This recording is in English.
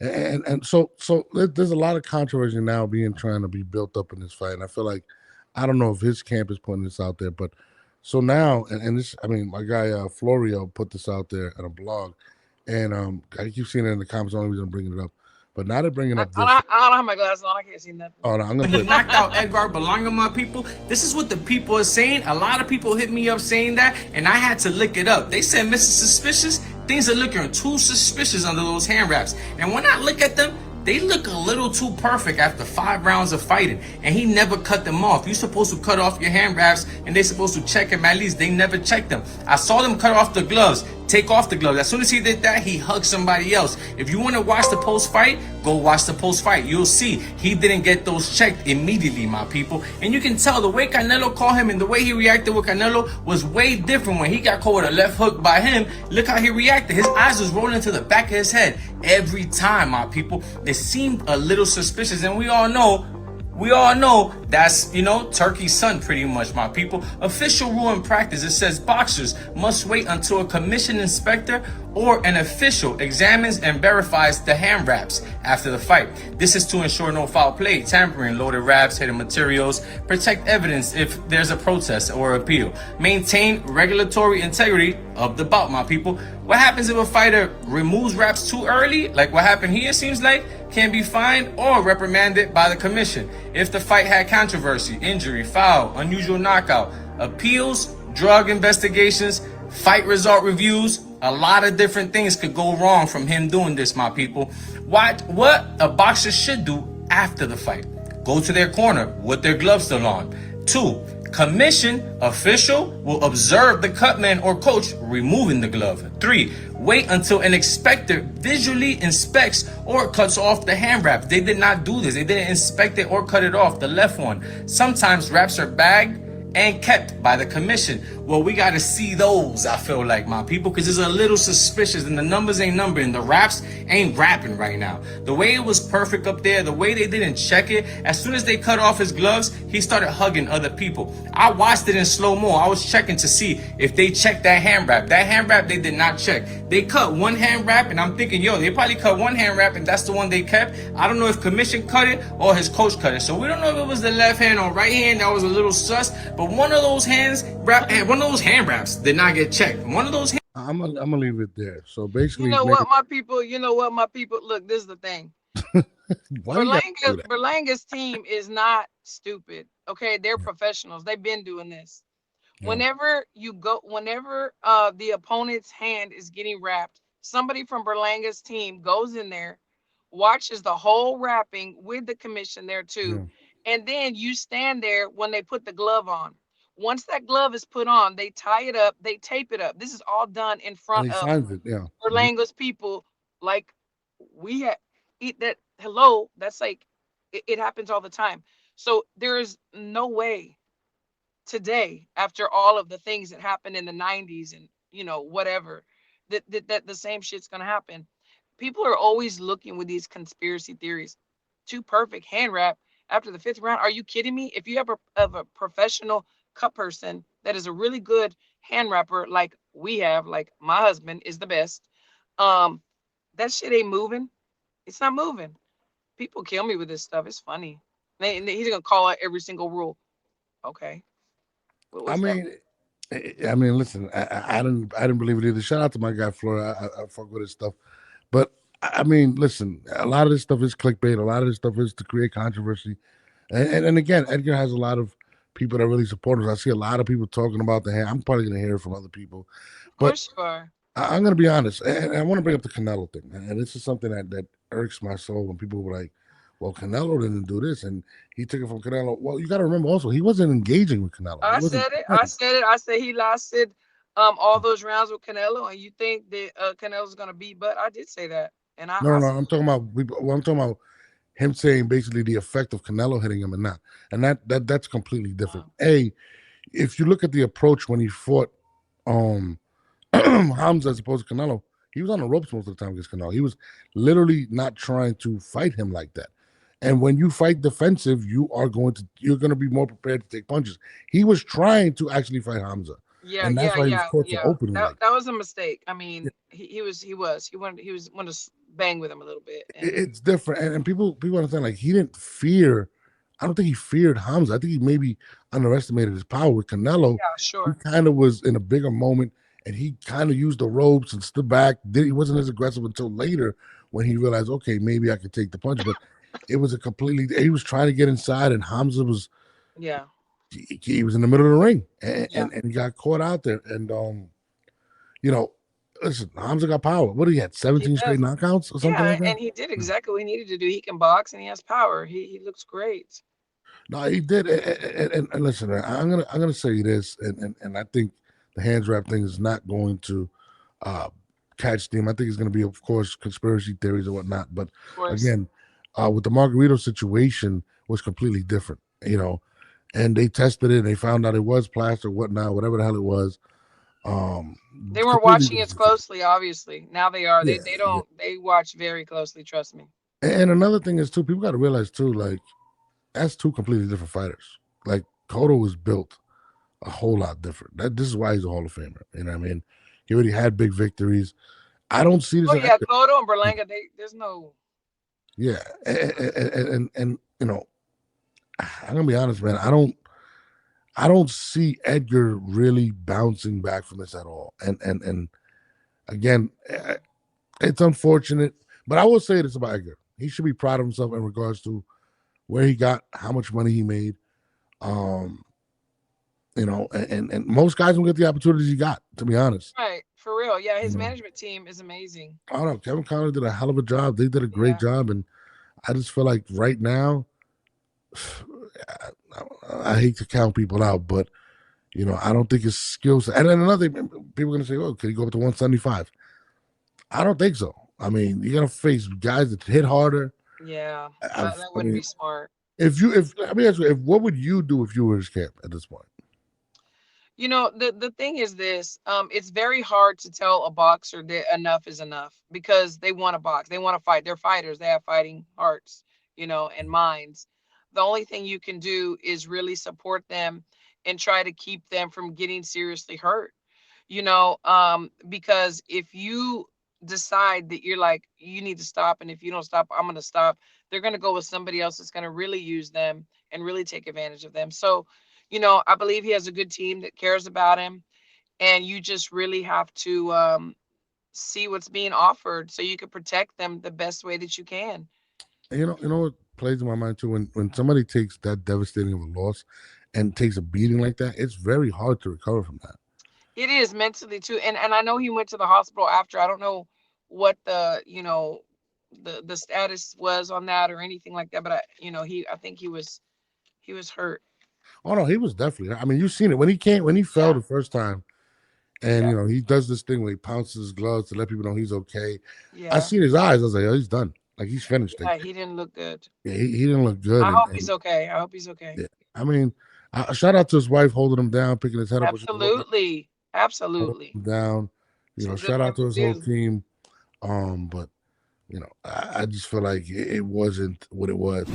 There's a lot of controversy now being trying to be built up in this fight, and I feel like I don't know if his camp is putting this out there, but so now and this, I mean, my guy Florio put this out there on a blog, and I keep seeing it in the comments. The only reason I'm bringing it up, but now they're bringing up this. I don't have my glasses on. I can't see nothing. Oh no, I'm gonna He put. knocked out Edgar Berlanga, my people. This is what the people are saying. A lot of people hit me up saying that, and I had to look it up. They said, Mr. Suspicious, things are looking too suspicious under those hand wraps. And when I look at them, they look a little too perfect after 5 rounds of fighting, and he never cut them off. You're supposed to cut off your hand wraps, and they're supposed to check him at least. They never checked them. I saw them cut off the gloves, take off the gloves. As soon as he did that, he hugged somebody else. If you want to watch the post-fight, go watch the post-fight. You'll see he didn't get those checked immediately, my people. And you can tell the way Canelo called him and the way he reacted with Canelo was way different. When he got caught with a left hook by him, look how he reacted. His eyes was rolling to the back of his head every time, my people. It seemed a little suspicious, and we all know that's, you know, Turkey's son pretty much, my people. Official rule in practice, it says boxers must wait until a commissioned inspector or an official examines and verifies the hand wraps after the fight. This is to ensure no foul play, tampering, loaded wraps, hidden materials, protect evidence if there's a protest or appeal, maintain regulatory integrity of the bout, my people. What happens if a fighter removes wraps too early, like what happened here, seems like, can be fined or reprimanded by the commission. If the fight had controversy, injury, foul, unusual knockout, appeals, drug investigations, fight result reviews, a lot of different things could go wrong from him doing this, my people. What a boxer should do after the fight: go to their corner with their gloves still on. 2, commission official will observe the cutman or coach removing the glove. 3, wait until an inspector visually inspects or cuts off the hand wrap. They did not do this. They didn't inspect it or cut it off, the left one. Sometimes wraps are bagged and kept by the commission. Well, we got to see those, I feel like, my people, because it's a little suspicious, and the numbers ain't numbering. The wraps ain't rapping right now. The way it was perfect up there, the way they didn't check it, as soon as they cut off his gloves, he started hugging other people. I watched it in slow-mo. I was checking to see if they checked that hand wrap. That hand wrap, they did not check. They cut one hand wrap, and I'm thinking, yo, they probably cut one hand wrap, and that's the one they kept. I don't know if commission cut it or his coach cut it. So we don't know if it was the left hand or right hand. That was a little sus, but one of those one of those hand wraps did not get checked. One of those. I'm gonna leave it there. So basically, You know what, my people? You know what, my people? Look, this is the thing. Berlanga's team is not stupid. Okay, they're professionals. They've been doing this. Yeah. Whenever the opponent's hand is getting wrapped, somebody from Berlanga's team goes in there, watches the whole wrapping with the commission there too, and then you stand there when they put the glove on. Once that glove is put on, they tie it up, they tape it up. This is all done in front of Berlanga's people. Like we have that. Hello, that's like it happens all the time. So there is no way today, after all of the things that happened in the 90s and whatever, that the same shit's gonna happen. People are always looking with these conspiracy theories. Too perfect hand wrap after the 5th round. Are you kidding me? If you have a professional cut person that is a really good hand wrapper, like we have, like my husband is the best, that shit ain't moving. It's not moving. People kill me with this stuff. It's funny. He's gonna call out every single rule. Okay. I mean, listen, I didn't believe it either. Shout out to my guy Flora. I fuck with his stuff, but I mean, listen, a lot of this stuff is clickbait. A lot of this stuff is to create controversy, and again, Edgar has a lot of people that really support us. I see a lot of people talking about the hand. I'm probably going to hear it from other people. But I'm going to be honest, and I want to bring up the Canelo thing. And this is something that irks my soul when people were like, well, Canelo didn't do this, and he took it from Canelo. Well, you got to remember also, he wasn't engaging with Canelo. I said he lasted all those rounds with Canelo, and you think that Canelo's going to beat Bud? I did say that. And No, I'm talking about him saying basically the effect of Canelo hitting him and not. And that's completely different. If you look at the approach when he fought HAMZA as opposed to Canelo, he was on the ropes most of the time against Canelo. He was literally not trying to fight him like that. And when you fight defensive, you're going to be more prepared to take punches. He was trying to actually fight HAMZA. Yeah, and that's why he was caught so openly. That was a mistake. I mean, he was one of bang with him a little bit. And It's different, and people understand, like, he didn't fear. I don't think he feared HAMZA. I think he maybe underestimated his power. With Canelo, yeah, he sure. kind of was in a bigger moment, and he kind of used the ropes and stood back. He wasn't as aggressive until later when he realized, okay, maybe I could take the punch. But it was a completely. He was trying to get inside, and HAMZA was. Yeah. He was in the middle of the ring, and, Yeah. and he got caught out there. And you know, listen, HAMZA got power. What did he had? He 17 straight does. knockouts or something Yeah, like that. and he did exactly what he needed to do. He can box and he has power. He looks great. No, he did. And listen, man, I'm gonna say this, and I think the hands wrap thing is not going to uh, catch steam. I think it's going to be, of course, conspiracy theories and whatnot. But Of course. again, with the Margarito situation was completely different, and they tested it and they found out it was plaster, whatnot, whatever the hell it was. Um, They weren't completely watching different as situation. closely, obviously. Now they are. Yeah, They yeah. don't they watch very closely, trust me. And another thing is too, people got to realize too, like, that's two completely different fighters. Like, Cotto was built a whole lot different. This is why he's a Hall of Famer. You know what I mean? He already had big victories. I don't see this Oh in yeah, Edgar. Cotto and Berlanga, there's no. Yeah, and I'm gonna be honest, man. I don't see Edgar really bouncing back from this at all. And again, it's unfortunate, but I will say this about Edgar: he should be proud of himself in regards to where he got, how much money he made. Um, and most guys don't get the opportunities he got. To be honest, Right, for real. Yeah, you his know, management team is amazing. I don't know. Kevin Conley did a hell of a job. They did a great Yeah. job, and I just feel like right now, I hate to count people out, but I don't think his skills. And then another thing, people are gonna say, "Oh, can he go up to 175?" I don't think so. I mean, you're gonna face guys that hit harder. Yeah, I that wouldn't be mean, smart. if let me ask you, what would you do if you were his camp at this point? The thing is this, it's very hard to tell a boxer that enough is enough because they want to box, they want to fight, they're fighters, they have fighting hearts, and minds. The only thing you can do is really support them and try to keep them from getting seriously hurt. Because if you decide that you're like, you need to stop, and if you don't stop, I'm going to stop, they're going to go with somebody else that's going to really use them and really take advantage of them. So, I believe he has a good team that cares about him, and you just really have to see what's being offered so you can protect them the best way that you can. And you know what plays in my mind too, when somebody takes that devastating of a loss and takes a beating like that, it's very hard to recover from that. It is mentally too, and I know he went to the hospital after. I don't know what the status was on that or anything like that, but I think he was hurt. Oh no, he was definitely. I mean, you've seen it when he fell Yeah, the first time, and yeah, he does this thing where he pounces his gloves to let people know he's okay. I yeah, seen his eyes. I was like, oh, he's done. Like, he's finished. Like, yeah. He didn't look good. yeah, he didn't look good, I and hope he's okay. I hope he's okay. yeah, I mean, shout out to his wife holding him down, picking his head up when she was Absolutely, holding absolutely. him down. She's a good Shout wife out to to his whole do. team. But I just feel like it wasn't what it was.